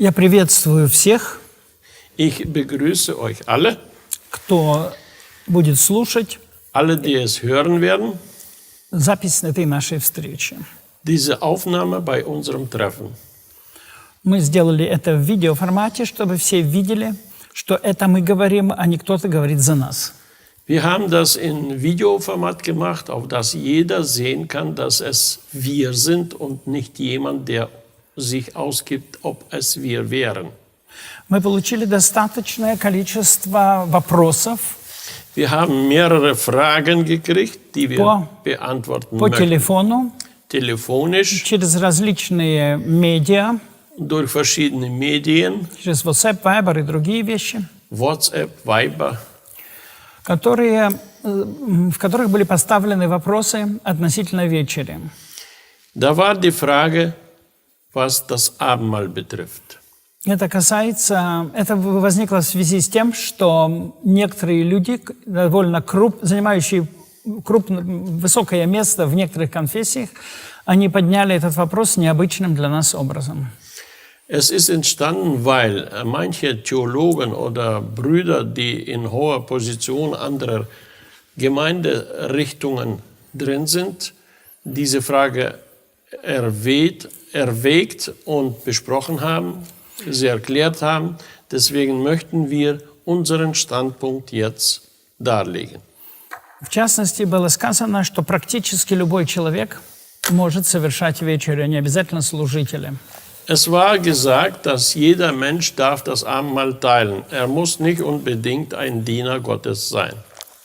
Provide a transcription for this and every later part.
Я приветствую всех, Ich begrüße euch alle, кто будет слушать alle, die es hören werden, запись этой нашей встречи. diese Aufnahme bei unserem Treffen. Мы сделали это в видеоформате, чтобы все видели, что это мы говорим, а не кто-то говорит за нас. Wir haben das in Videoformat gemacht, auf das jeder sehen kann, dass es wir sind und nicht jemand, der sich ausgibt, ob es wir wären. Мы получили достаточное количество вопросов Wir haben mehrere Fragen gekriegt, die wir beantworten по möchten. телефону, Telefonisch, через различные медиа, durch verschiedene Medien, через WhatsApp, Viber и другие вещи, WhatsApp, Viber, в которых были поставлены вопросы относительно вечери. Da war die Frage, was das Abendmahl betrifft. Это возникло в связи с тем, что некоторые люди, довольно занимающие высокое место в некоторых конфессиях, они подняли этот вопрос необычным для нас образом. Es ist entstanden, weil manche Theologen oder Brüder, die in hoher Position anderer Gemeinderichtungen drin sind, diese Frage erwägt und besprochen haben, sie erklärt haben. Deswegen möchten wir unseren Standpunkt jetzt darlegen. В частности, было сказано, что практически любой человек может совершать вечерю, не обязательно служители. Es war gesagt, dass jeder Mensch darf das Abendmahl teilen. Er muss nicht unbedingt ein Diener Gottes sein.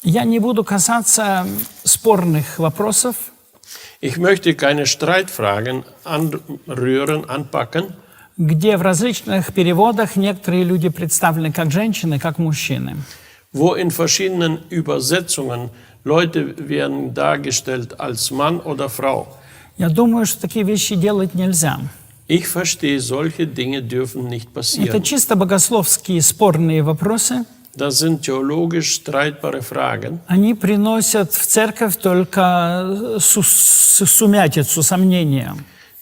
Я не буду касаться спорных вопросов. Ich möchte keine Streitfragen anpacken, где в различных переводах некоторые люди представлены как женщины, как мужчины. Wo in verschiedenen Übersetzungen Leute werden dargestellt als Mann oder Frau. Я думаю, что такие вещи делать нельзя. Ich verstehe, solche Dinge dürfen nicht Это passieren. чисто богословские спорные вопросы. Das sind theologisch streitbare Fragen. Они приносят в церковь только сумятицу, сомнения.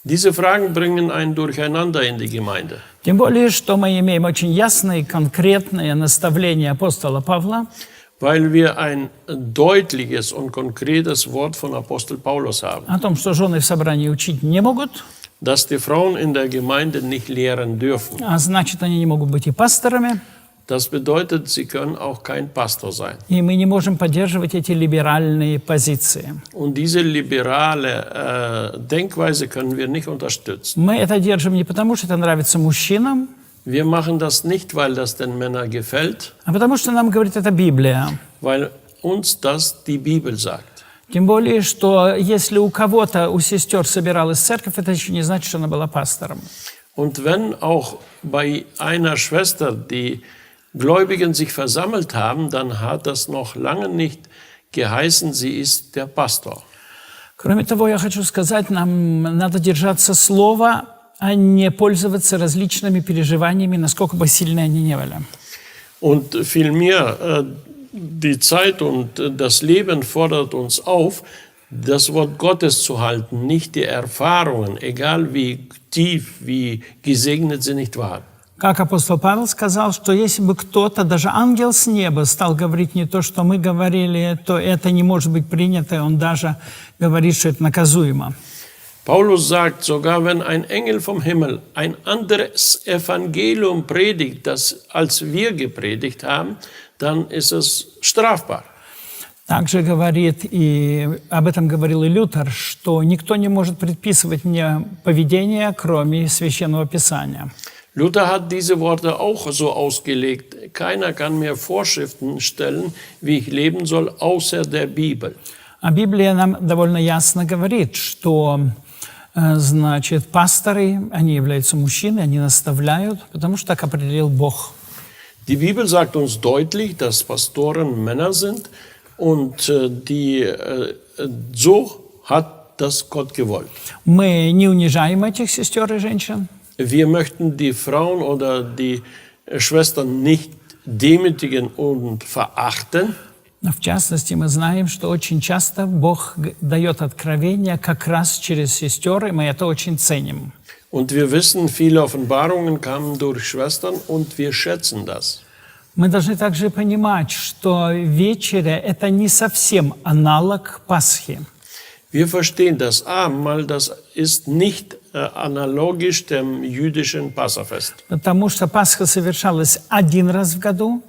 Diese Fragen bringen ein Durcheinander in die Gemeinde. Тем более, что мы имеем очень ясные, конкретные наставления апостола Павла, Weil wir ein deutliches und konkretes Wort von Apostel Paulus haben, о том, что жены в собрании учить не могут, dass die Frauen in der Gemeinde nicht lehren dürfen. а значит, они не могут быть и пасторами, Das bedeutet, sie können auch kein Pastor sein. и мы не можем поддерживать эти либеральные позиции. Und diese liberale Denkweise können wir nicht unterstützen. Мы это держим не потому, что это нравится мужчинам, Wir machen das nicht, weil das den Männern gefällt, а потому что нам говорит это Библия. weil uns das die Bibel sagt. Тем более, что если у кого-то, у сестер собиралась церковь, это еще не значит, что она была пастором. Und wenn auch bei einer Schwester die Gläubigen sich versammelt haben, dann hat das noch lange nicht geheißen, sie ist der Pastor. Кроме того, я хочу сказать, нам надо держаться слова, а не пользоваться различными переживаниями, насколько бы сильны они не были. Und vielmehr, die Zeit und das Leben fordert uns auf, das Wort Gottes zu halten, nicht die Erfahrungen, egal wie tief, wie gesegnet sie nicht waren. Как апостол Павел сказал, что если бы кто-то, даже ангел с неба, стал говорить не то, что мы говорили, то это не может быть принято, он даже говорит, что это наказуемо. Paulus sagt, sogar wenn ein Engel vom Himmel ein anderes Evangelium predigt, das als wir gepredigt haben, dann ist es strafbar. Также говорит, и об этом говорил и Лютер, что никто не может предписывать мне поведение, кроме Священного Писания. Luther hat diese Worte auch so ausgelegt. Keiner kann mir Vorschriften stellen, wie ich leben soll, außer der Bibel. А Библия нам довольно ясно говорит, что, значит, пасторы, они являются мужчины, они наставляют, потому что так определил Бог. Die Bibel sagt uns deutlich, dass Pastoren Männer sind und so hat das Gott gewollt. Мы не унижаем этих сестер и женщин. Wir möchten die Frauen oder die Schwestern nicht demütigen und verachten. Но в частности, мы знаем, что очень часто Бог дает откровения как раз через сестер, и мы это очень ценим. Und wir wissen, viele Offenbarungen kamen durch Schwestern und wir schätzen das. Мы должны также понимать, что вечеря – это не совсем аналог Пасхи. Wir verstehen, das Abendmahl, das ist nicht analogisch dem jüdischen Passafest. Потому что Пасха совершалась один раз в году,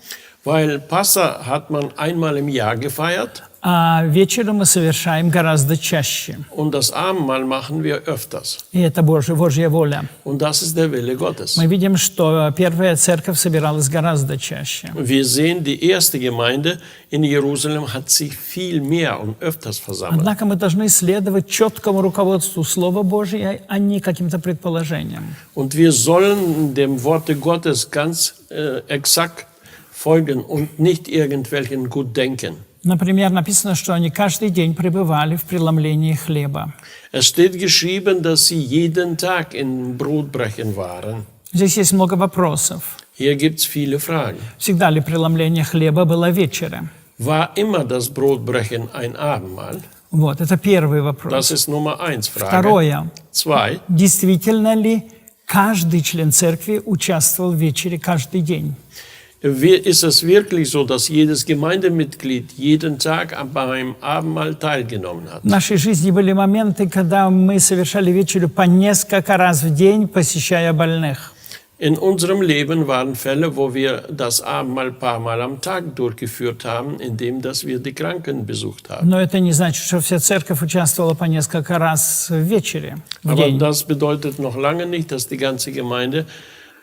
Weil Passa hat man einmal im Jahr gefeiert а вечерю мы совершаем гораздо чаще. und das Abendmahl machen wir öfters. И это Божья воля. Und das ist der Wille Gottes. Мы видим, что первая церковь собиралась гораздо чаще. Wir sehen, die erste Gemeinde in Jerusalem hat sich viel mehr und öfters versammelt. Однако мы должны следовать четкому руководству Слова Божьего, а не каким-то предположениям. Und wir sollen dem Worte Gottes ganz exakt folgen und nicht irgendwelchen Gutdenken. Например, написано, что они каждый день пребывали в преломлении хлеба. Es steht geschrieben, dass sie jeden Tag in Brotbrechen waren. Здесь есть много вопросов. Hier gibt es viele Fragen. Всегда ли преломление хлеба было вечером? War immer das Brotbrechen ein Abendmahl? Вот, это первый Das вопрос. ist Nummer 1 Frage. Второе. 2. Действительно ли каждый член церкви участвовал в вечере каждый день? Ist es wirklich so, dass jedes Gemeindemitglied jeden Tag beim Abendmahl teilgenommen hat? В нашей жизни были моменты, когда мы совершали вечерю по несколько раз в день, посещая больных. In unserem Leben waren Fälle, wo wir das Abendmahl ein paar Mal am Tag durchgeführt haben, indem dass wir die Kranken besucht haben. Но это не значит, что вся церковь участвовала по несколько раз в вечере, в Aber день. das bedeutet noch lange nicht, dass die ganze Gemeinde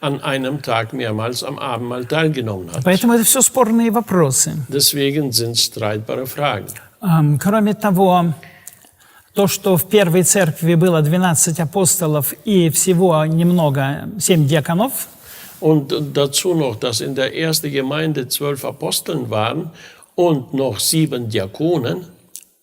an einem Tag mehrmals am Abendmahl teilgenommen hat. Поэтому это все спорные вопросы. Deswegen sind es streitbare Fragen. Кроме того, то, что в первой церкви было 12 апостолов и всего немного 7 диаконов, Und dazu noch, dass in der ersten Gemeinde 12 Aposteln waren und noch 7 Diakonen,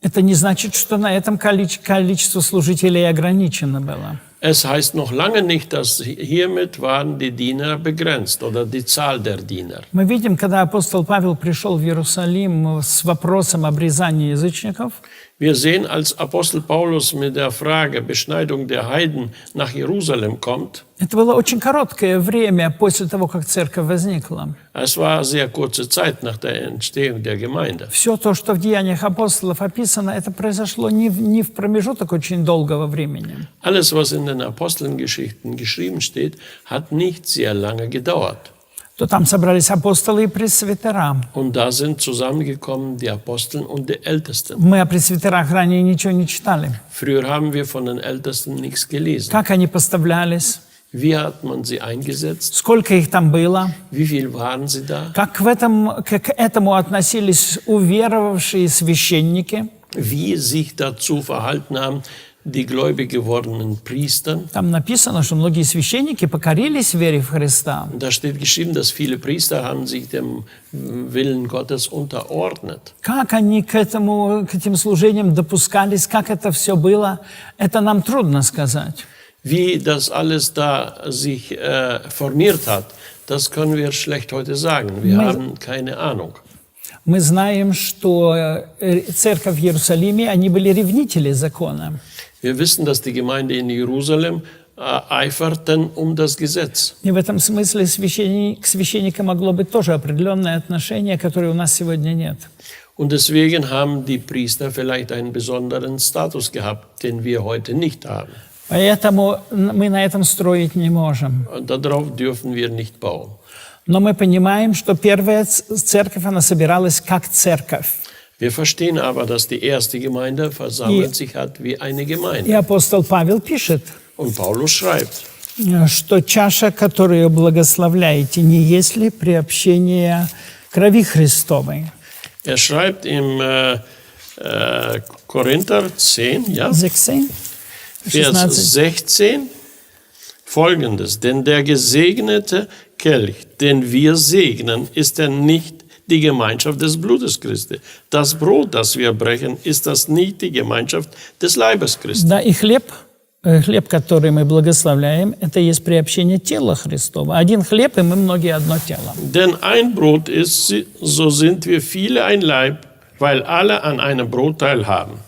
это не значит, что на этом количество служителей ограничено было. es heißt noch lange nicht, dass hiermit waren die Diener begrenzt oder die Zahl der Diener. Мы видим, когда апостол Павел пришел в Иерусалим с вопросом обрезания язычников, Wir sehen, als Apostel Paulus mit der Frage Beschneidung der Heiden nach Jerusalem kommt, это было очень короткое время после того, как церковь возникла. es war sehr kurze Zeit nach der Entstehung der Gemeinde. Все то, что в Деяниях апостолов описано, это произошло не в промежуток очень долгого времени. Alles, was in den Apostelgeschichten geschrieben steht, hat nicht sehr lange gedauert. То там собрались апостолы и пресвитера. Und da sind zusammengekommen die Aposteln und die Ältesten. Мы о пресвитерах ранее ничего не читали. Früher haben wir von den Ältesten nichts gelesen. Как они поставлялись, Wie hat man sie eingesetzt? сколько их там было, Wie viel waren sie da? как к этому относились уверовавшие священники. Wie sich dazu verhalten haben die gläubig gewordenen Priester? Там написано, что многие священники покорились вере в Христа. Da steht geschrieben, dass viele Priester haben sich dem Willen Gottes unterordnet. Как они к этим служениям допускались, как это все было, это нам трудно сказать. Wie das alles da sich formiert hat, das können wir schlecht heute sagen. Wir haben keine Ahnung. Мы знаем, что церковь в Иерусалиме, они были ревнители закона. Wir wissen, dass die Gemeinde in Jerusalem eiferten das Gesetz. И в этом смысле к священникам могло быть тоже определенное отношение, которое у нас сегодня нет. Und deswegen haben die Priester vielleicht einen besonderen Status gehabt, den wir heute nicht haben. Поэтому мы на этом строить не можем. Darauf dürfen wir nicht bauen. Но мы понимаем, что первая церковь, она собиралась как церковь. Wir verstehen aber, dass die erste Gemeinde versammelt sich hat wie eine И Gemeinde. апостол Павел пишет, Und Paulus schreibt, что чаша, которую благословляете, не есть ли приобщение крови Христовой? er schreibt im Korinther 10, ja, 16, Vers 16. 16, folgendes: Denn der gesegnete Kelch, den wir segnen, ist er nicht die Gemeinschaft des Blutes Christi. Das Brot, das wir brechen, ist das nicht die Gemeinschaft des Leibes Christi. Да, и хлеб, который мы благословляем, это есть приобщение тела Христова. Один хлеб, и мы многие одно тело. Denn ein Brot ist, so sind wir viele ein Leib, weil alle an einem Brot teilhaben.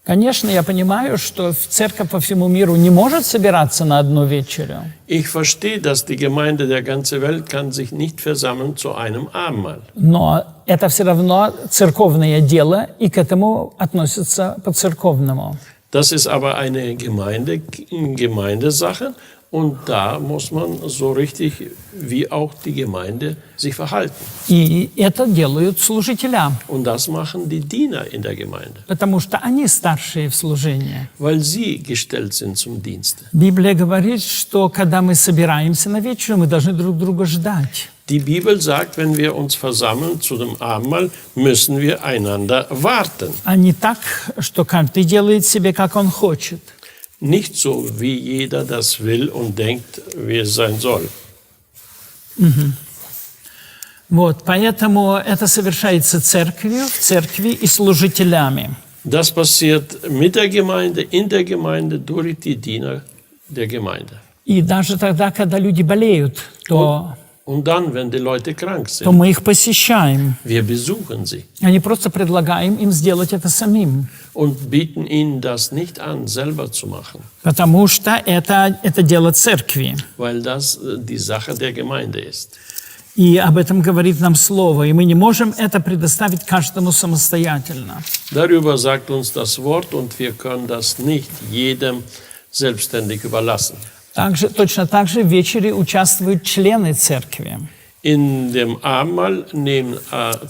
Конечно, я понимаю, что церковь по всему миру не может собираться на одну вечерю. Ich verstehe, dass die Gemeinde der ganzen Welt kann sich nicht versammeln zu einem Abendmahl. Но это все равно церковное дело, и к этому относятся по-церковному. Das ist aber eine Gemeindesache und da muss man so richtig wie auch die Gemeinde sich verhalten. И это делают служителя, Und das machen die Diener in der Gemeinde, потому что они старшие в служении. weil sie gestellt sind zum Dienste. Библия говорит, что когда мы собираемся на вечерю, мы должны друг друга ждать. Die Bibel sagt, wenn wir uns versammeln zu dem Abendmahl, müssen wir einander warten. А не так, что каждый делает себе, как он хочет. Nicht so, wie jeder das will und denkt, wie es sein soll. Вот, поэтому это совершается церковью, в церкви и служителями. Das passiert mit der Gemeinde, in der Gemeinde, durch die Diener der Gemeinde. И даже тогда, когда люди болеют, то Und dann, wenn die Leute krank то sind, мы их посещаем, wir besuchen sie а не просто предлагаем им сделать это самим. und bieten ihnen das nicht an, selber zu machen, Потому что это дело церкви. weil das die Sache der Gemeinde ist. И об этом говорит нам Слово. И мы не можем это предоставить каждому самостоятельно. Darüber sagt uns das Wort und wir können das nicht jedem selbstständig überlassen. Точно так же в вечере участвуют члены церкви, In dem Abendmahl nehmen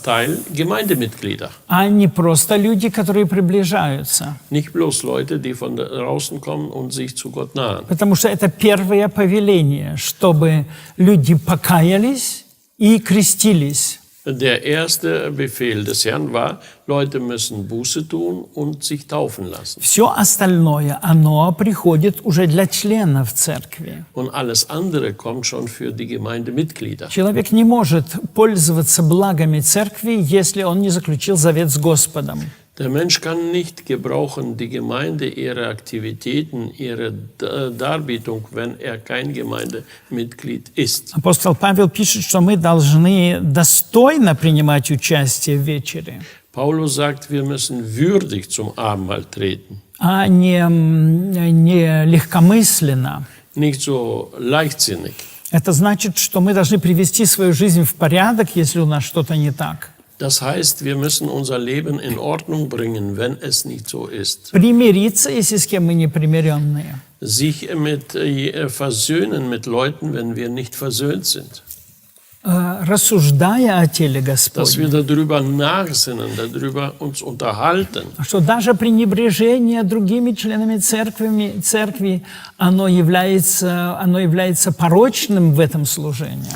teil Gemeindemitglieder. а не просто люди, которые приближаются. Nicht bloß Leute, die von draußen kommen und sich zu Gott nahen. Потому что это первое повеление, чтобы люди покаялись и крестились. Der erste Befehl des Herrn war, Leute müssen Buße tun und sich taufen lassen. Все остальное, оно приходит уже для членов церкви. Und alles andere kommt schon für die Gemeindemitglieder. Человек не может пользоваться благами церкви, если он не заключил завет с Господом. Der Mensch kann nicht gebrauchen die Gemeinde, ihre Aktivitäten, ihre Darbietung, wenn er kein Gemeindemitglied ist. Апостол Павел пишет, что мы должны достойно принимать участие в вечере, Paulus sagt, wir müssen würdig zum Abendmahl treten, а не легкомысленно. nicht so leichtsinnig. Это значит, что мы должны привести свою жизнь в порядок, если у нас что-то не так. Das heißt, wir müssen unser Leben in Ordnung bringen, wenn es nicht so ist. Примириться, если с кем мы не примиренные. Sich versöhnen mit Leuten, wenn wir nicht versöhnt sind. Рассуждая о теле Dass wir Господнем. darüber nachsinnen, darüber uns unterhalten. Что даже пренебрежение другими членами церкви, оно является порочным в этом служении.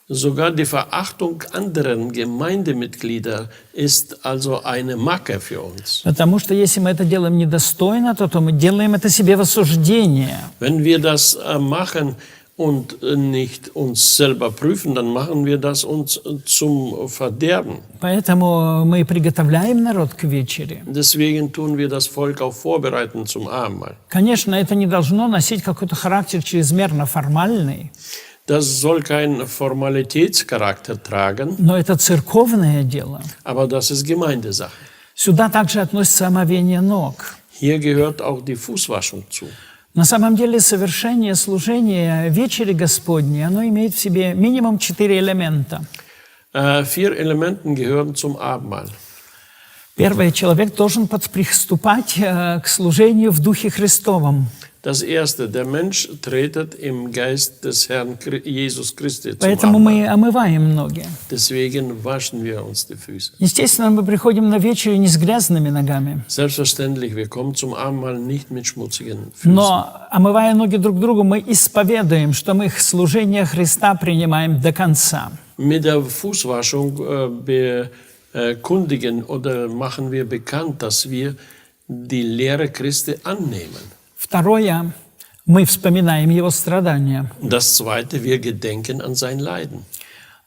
Sogar die Verachtung anderen Gemeindemitglieder ist also eine Macke für uns. Потому что если мы это делаем недостойно, то мы делаем это себе в осуждение. Wenn wir das machen und nicht uns selber prüfen, dann machen wir das uns zum Verderben. Поэтому мы приготовляем народ к вечере. Deswegen tun wir das Volk auch vorbereiten zum Abendmahl. Конечно, это не должно носить какой-то характер чрезмерно формальный, Das soll keinen Formalitätscharakter tragen, но это церковное дело. aber das ist Gemeindesache. Сюда также относится омовение ног. Hier gehört auch die Fußwaschung zu. На самом деле совершение служения вечери Господней, оно имеет в себе минимум 4 элемента. 4 Elementen gehören zum Abendmahl. Первое, человек должен приступать к служению в Духе Христовом. Das erste, der Mensch tretet im Geist des Herrn Jesus Christi zum Поэтому Abendmahl. мы омываем ноги. Deswegen waschen wir uns die Füße. Естественно, мы приходим на вечерю не с грязными ногами, Selbstverständlich, wir kommen zum Abendmahl nicht mit schmutzigen Füßen. но, омывая ноги друг другу, мы исповедуем, что мы служение Христа принимаем до конца. Mit der Fußwaschung bekundigen oder machen wir bekannt, dass wir die Lehre Christi annehmen. Второе, мы вспоминаем Его страдания. Das zweite, wir gedenken an sein Leiden.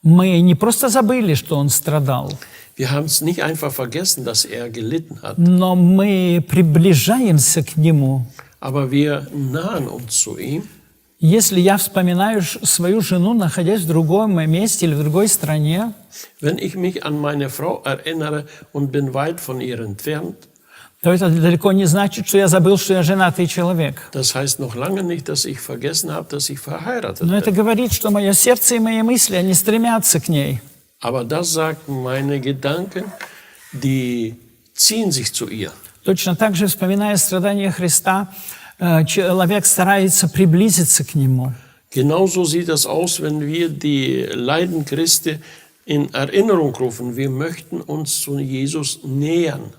Мы не просто забыли, что Он страдал, Wir haben es nicht einfach vergessen, dass er gelitten hat, но мы приближаемся к Нему. aber wir nahen uns zu ihm. Если я вспоминаю свою жену, находясь в другом месте или в другой стране, Wenn ich mich an meine Frau erinnere und bin weit von ihr entfernt, то это далеко не значит, что я забыл, что я женатый человек. Das heißt noch lange nicht, dass ich vergessen habe, dass ich verheiratet Но это bin. говорит, что мое сердце и мои мысли, они стремятся к ней. Aber das sagt, meine Gedanken, die ziehen sich zu ihr. Точно так же, вспоминая страдания Христа, человек старается приблизиться к Нему. Genauso sieht das aus, wenn wir die Leiden Christi in Erinnerung rufen. Wir möchten uns zu Jesus nähern,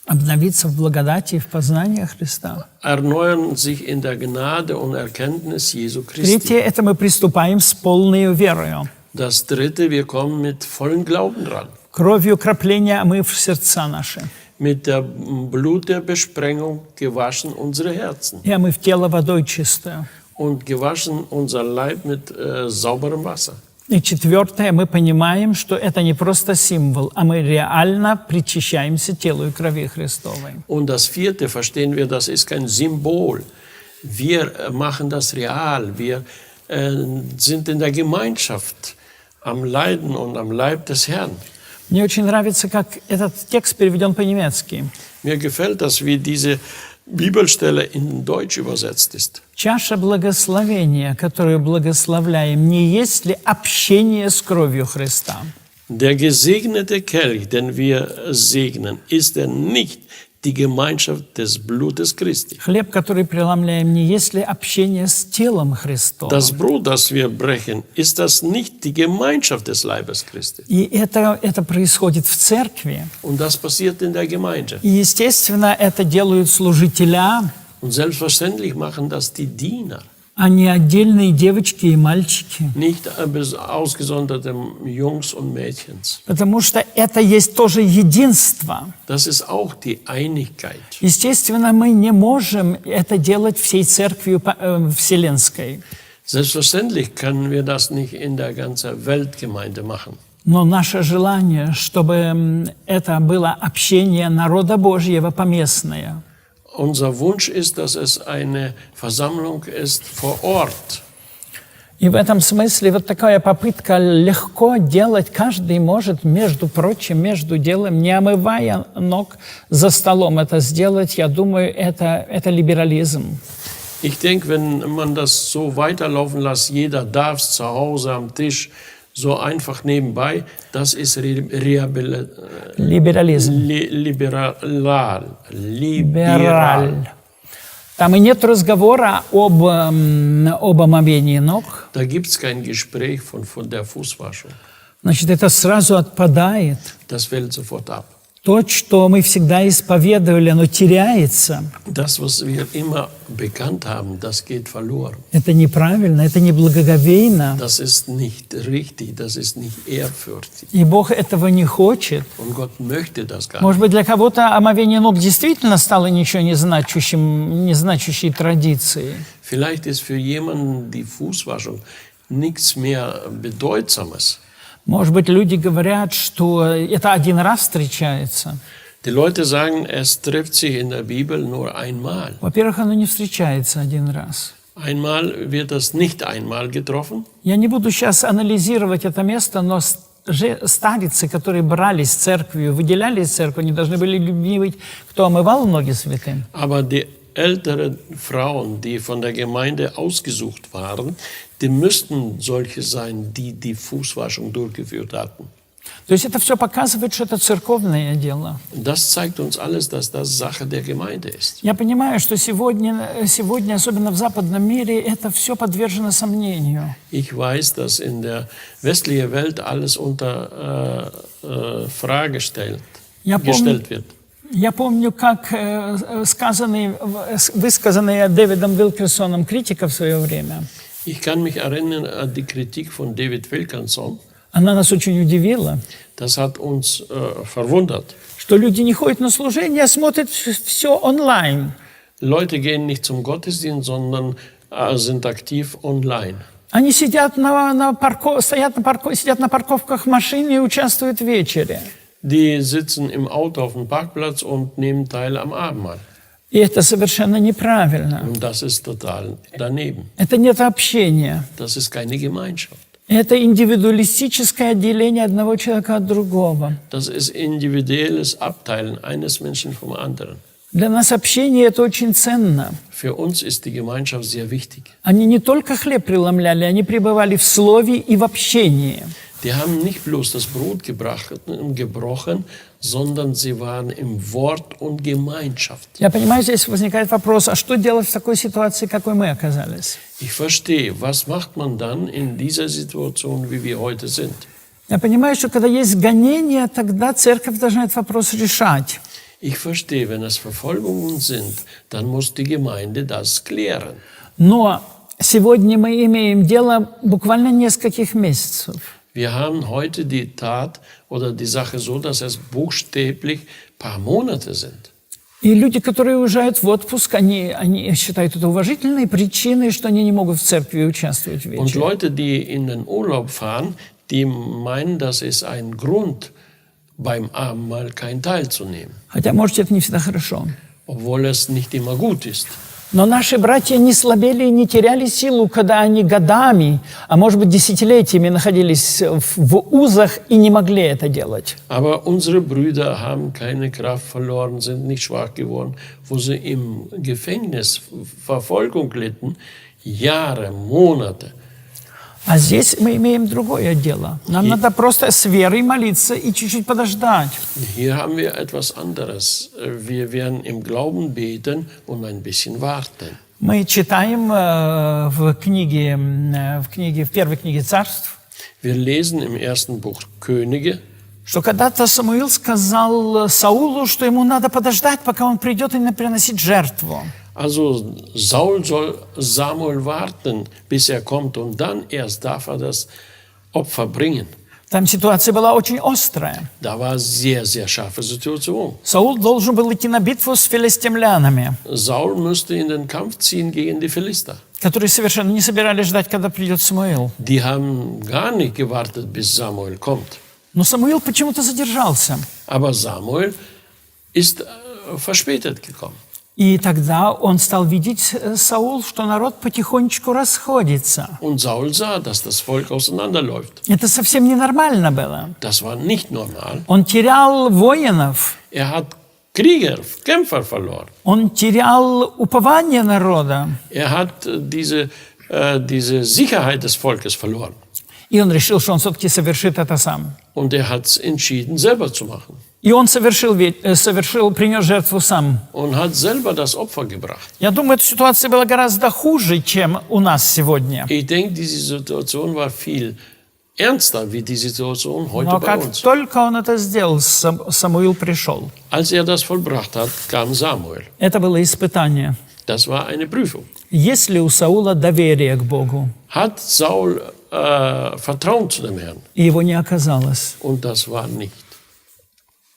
Обновиться в благодати и в познании Христа. erneuern sich in der Gnade und Erkenntnis Jesu Третье, Christi. это мы приступаем с полной верою. Das Dritte, wir kommen mit vollem Glauben dran. Кровью кропления омыв сердца наши. Mit der Blut der Besprengung gewaschen unsere Herzen И омыв тело водой чистою. und gewaschen unser Leib mit sauberem Wasser. И четвертое, мы понимаем, что это не просто символ, а мы реально причащаемся телу и крови Христовой. Und das Vierte verstehen wir, das ist kein Symbol. Wir machen das real. Wir sind in der Gemeinschaft am Leiden und am Leib des Herrn. Мне очень нравится, как этот текст переведен по-немецки. Mir gefällt das, wie diese Bibelstelle in Deutsch übersetzt ist. Чаша благословения, которую благословляем, не есть ли общение с кровью Христа? Der gesegnete Kelch, den wir segnen, ist er nicht die Gemeinschaft des Blutes Christi. Хлеб, который преломляем, не есть ли общение с телом Христовым? Das Brot, das wir brechen, ist das nicht die Gemeinschaft des Leibes Christi. И это происходит в церкви. Und das passiert in der Gemeinde. И, естественно, это делают служителя, Und selbstverständlich machen das die Diener, а не отдельные девочки и мальчики. nicht ausgesonderte Jungs und Mädchens. Потому что это есть тоже единство. Das ist auch die Einigkeit. Естественно, мы не можем это делать всей церковью вселенской. Selbstverständlich können wir das nicht in der ganzen Weltgemeinde machen. Но наше желание, чтобы это было общение народа Божьего поместное. Unser Wunsch ist, dass es eine Versammlung ist vor Ort. И в этом смысле вот такая попытка легко делать, каждый может, между прочим, между делом, не омывая ног за столом это сделать, я думаю, это либерализм. Ich denke, wenn man das so weiterlaufen lässt, jeder darf es zu Hause am Tisch, so einfach nebenbei, das ist Либерализм. liberal. Там и нет разговора об омовении ног. Da gibt es kein Gespräch von der Fußwaschung. Значит, это сразу отпадает. Das fällt sofort ab. То, что мы всегда исповедовали, оно теряется. Das, was wir immer bekannt haben, das geht verloren. Это неправильно, это неблагоговейно. Das ist nicht richtig, das ist nicht ehrfürchtig. И Бог этого не хочет. Und Gott möchte das gar nicht. Может быть, для кого-то омовение ног действительно стало ничего не значащей традицией. Vielleicht ist für jemanden die Fußwaschung nichts mehr Bedeutsames. Может быть, люди говорят, что это один раз встречается. Die Leute sagen, es trifft sich in der Bibel nur einmal. Во-первых, оно не встречается один раз. Einmal wird das nicht einmal getroffen. Я не буду сейчас анализировать это место, но старицы, которые брались церковью, выделялись церковь, они должны были любить, кто омывал ноги святым. Aber die älteren Frauen, die von der Gemeinde ausgesucht waren, die müssten solche sein, die die Fußwaschung durchgeführt hatten. То есть это все показывает, что это церковное дело. Das zeigt uns alles, dass das Sache der Gemeinde ist. Я понимаю, что сегодня, особенно в западном мире, это все подвержено сомнению. Ich weiß, dass in der westlichen Welt alles unter Frage gestellt wird. Я помню, как высказанные Дэвидом Вилкерсоном критика в свое время. Ich kann mich erinnern an die Kritik von David Wilkerson. Она нас очень удивила. Das hat uns verwundert. Что люди не ходят на служение, а смотрят все онлайн. Leute gehen nicht zum Gottesdienst, sondern sind aktiv online. Они сидят на парковках машин и участвуют в вечере. Die sitzen im Auto auf dem Parkplatz und nehmen teil am Abendmahl. И это совершенно неправильно. Und das ist total daneben. Это нет общения. Das ist keine Gemeinschaft. Это индивидуалистическое отделение одного человека от другого. Das ist individuelles Abteilen eines Menschen vom anderen. Для нас общение это очень ценно. Für uns ist die Gemeinschaft sehr wichtig. Они не только хлеб преломляли, они пребывали в слове и в общении. Die haben nicht bloß das Brot gebrochen, sondern sie waren im Wort und Gemeinschaft. Я понимаю, здесь возникает вопрос, а что делать в такой ситуации, какой мы оказались? Ich verstehe, was macht man dann in dieser Situation, wie wir heute sind? Я понимаю, что когда есть гонения, тогда церковь должна этот вопрос решать. Ich verstehe, wenn es Verfolgungen sind, dann muss die Gemeinde das klären. Но сегодня мы имеем дело буквально нескольких месяцев. Wir haben heute die Tat oder die Sache so, dass es buchstäblich ein paar Monate sind. И люди, которые уезжают в отпуск, они считают это уважительной причиной, что они не могут в церкви участвовать Und вечером. Leute, die in den Urlaub fahren, die meinen, das ist ein Grund, beim Abendmahl keinen Teil zu nehmen, Хотя, может, это не всегда хорошо. obwohl es nicht immer gut ist. Но наши братья не слабели и не теряли силу, когда они годами, а может быть десятилетиями находились в узах и не могли это делать. Aber unsere Brüder haben keine Kraft verloren, sind nicht schwach geworden, wo sie im Gefängnis Verfolgung litten, Jahre, Monate. А здесь мы имеем другое дело. Нам надо просто с верой молиться и чуть-чуть подождать. Hier haben wir etwas anderes. Wir werden im Glauben beten und ein bisschen warten. Мы читаем в первой книге Царств, Wir lesen im ersten Buch Könige, что когда-то Самуил сказал Саулу, что ему надо подождать, пока он придет и приносить жертву. also Saul soll Samuel warten, bis er kommt und dann erst darf er das Opfer bringen. Там ситуация была очень острая. Da war sehr, sehr scharfe Situation. Саул должен был идти на битву с филистимлянами, Saul müsste in den Kampf ziehen gegen die Philister. которые совершенно не собирались ждать, когда придет Самуил. Die haben gar nicht gewartet, bis Samuel kommt. Но Самуил почему-то задержался. Aber Samuel ist verspätet gekommen. И тогда он стал видеть, Саул, что народ потихонечку расходится. Und Saul sah, dass das Volk auseinanderläuft. Это совсем ненормально было. Das war nicht normal. Он терял воинов, Er hat Krieger, Kämpfer verloren. он терял упование народа. Er hat diese Sicherheit des Volkes verloren. И он решил, что он все-таки совершит это сам. Und er hat es entschieden, selber zu machen. И он принес жертву сам. Und hat selber das Opfer gebracht. Я думаю, эта ситуация была гораздо хуже, чем у нас сегодня. Ich denke, diese Situation war viel ernster, wie die Situation heute Но bei как uns. только он это сделал, Самуил пришел. Als er das vollbracht hat, kam Samuel. Это было испытание. Das war eine Prüfung. Есть ли у Саула доверие к Богу? Hat Saul Vertrauen zu dem Herrn? И его не оказалось. Und das war nicht.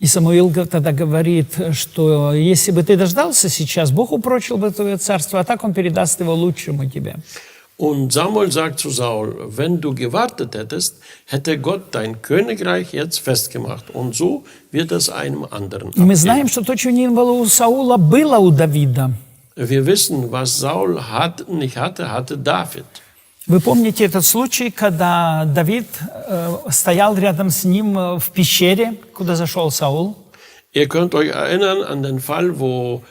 И Самуил тогда говорит, что если бы ты дождался сейчас, Бог упрочил бы твое царство, а так он передаст его лучшему тебе. Und Samuel sagt zu Saul, wenn du gewartet hättest, hätte Gott dein Königreich jetzt festgemacht. Und so wird es einem anderen И мы abgeben. знаем, что то, чего не было у Саула, было у Давида. Wir wissen, was Saul nicht hatte, hatte David. Вы помните этот случай, когда Давид стоял рядом с ним в пещере, куда зашел Саул? Ihr könnt euch erinnern an den Fall, wo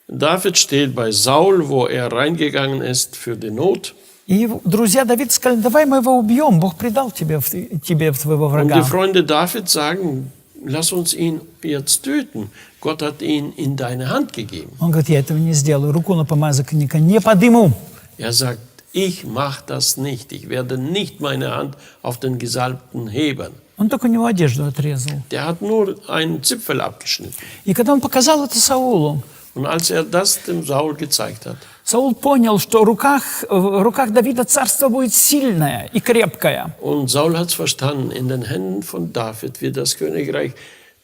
David steht bei Saul, wo er reingegangen ist für die Not. И друзья Давида сказали, давай мы его убьем, Бог предал тебе в твоего Und die врага. Freunde David sagen, lass uns ihn jetzt töten. Gott hat ihn in deine Hand gegeben. Он говорит, я этого не сделаю, руку на помазанника не подыму. Er sagt, ich mache das nicht. Ich werde nicht meine Hand auf den Gesalbten heben. Он только у него одежду отрезал. Der hat nur einen Zipfel abgeschnitten. И когда он показал это Саулу, Und als er das dem Saul gezeigt hat, Саул понял, что в руках Давида царство будет сильное и крепкое. und Saul hat es verstanden, in den Händen von David wird das Königreich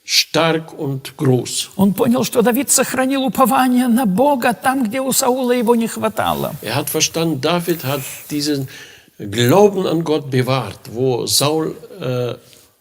stark und groß. Он понял, что Давид сохранил упование на Бога там, где у Саула его не хватало. Er hat verstanden, David hat diesen Glauben an Gott bewahrt, wo Saul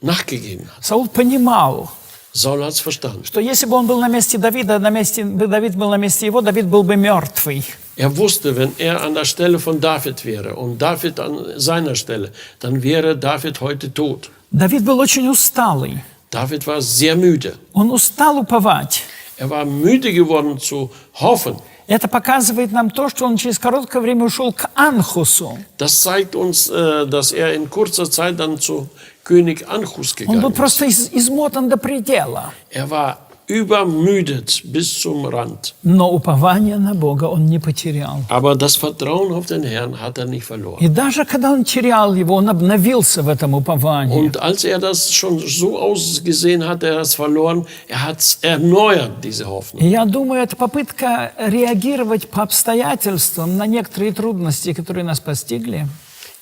nachgegeben hat. Саул понимал, Saul hat es verstanden. что если бы он был на месте Давида, Давид был на месте его, Давид был бы мертвый. Er wusste, wenn er an der Stelle von David wäre und David an seiner Stelle, dann wäre David heute tot. Давид был очень усталый. David war sehr müde. Он устал уповать. Er war müde geworden zu hoffen. Это показывает нам то, что он через короткое время ушел к Анхусу. Das zeigt uns, dass er in kurzer Zeit dann zu König Anchus Он был gegangen ist. просто измотан до предела. Er war übermüdet bis zum Rand. Но упование на Бога он не потерял. Aber das Vertrauen auf den Herrn hat er nicht verloren. И даже когда он терял его, он обновился в этом уповании. Und als er das schon so ausgesehen hat, er hat es verloren, er hat es erneuert, diese Hoffnung. И я думаю, это попытка реагировать по обстоятельствам на некоторые трудности, которые нас постигли.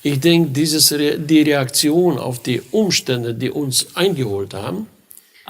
Ich denke, die Reaktion auf die Umstände, die uns eingeholt haben,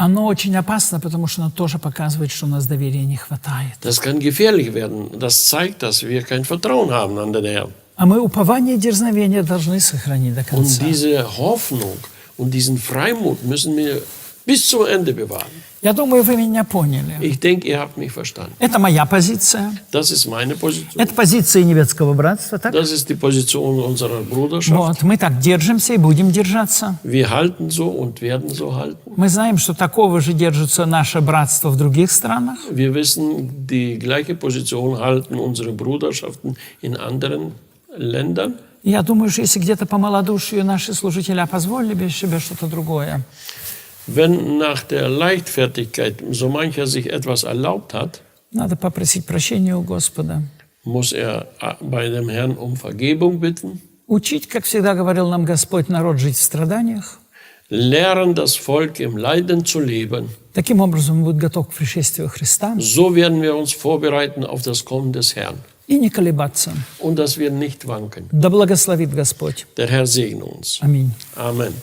Оно очень опасно, потому что оно тоже показывает, что у нас доверия не хватает. das kann gefährlich werden. Das zeigt, dass wir kein Vertrauen haben an den Herrn. А мы упование и дерзновение должны сохранить до Und конца. diese Hoffnung und diesen Freimut müssen wir bis zum Ende bewahren. Я думаю, вы меня поняли. Ich denke, ihr habt mich verstanden. Это моя позиция. Das ist meine Position. Это позиция Неветского братства, так? Das ist die Position unserer Bruderschaft. Вот, мы так держимся и будем держаться. Wir halten so und werden so halten. Мы знаем, что такого же держится наше братство в других странах. Wir wissen, die gleiche Position halten unsere Bruderschaften in anderen Ländern. Я думаю, что если где-то по малодушию наши служители позволили себе что-то другое, Wenn nach der Leichtfertigkeit so mancher sich etwas erlaubt hat, надо попросить прощения у Господа. muss er bei dem Herrn um Vergebung bitten, Учить, как всегда говорил нам Господь, народ жить в страданиях. lernen, das Volk im Leiden zu leben. Таким образом, он будет готов к пришествию Христа. So werden wir uns vorbereiten auf das Kommen des Herrn. И не колебаться. Und dass wir nicht wanken. Да благословит Господь. Der Herr segne uns. Аминь. Amen.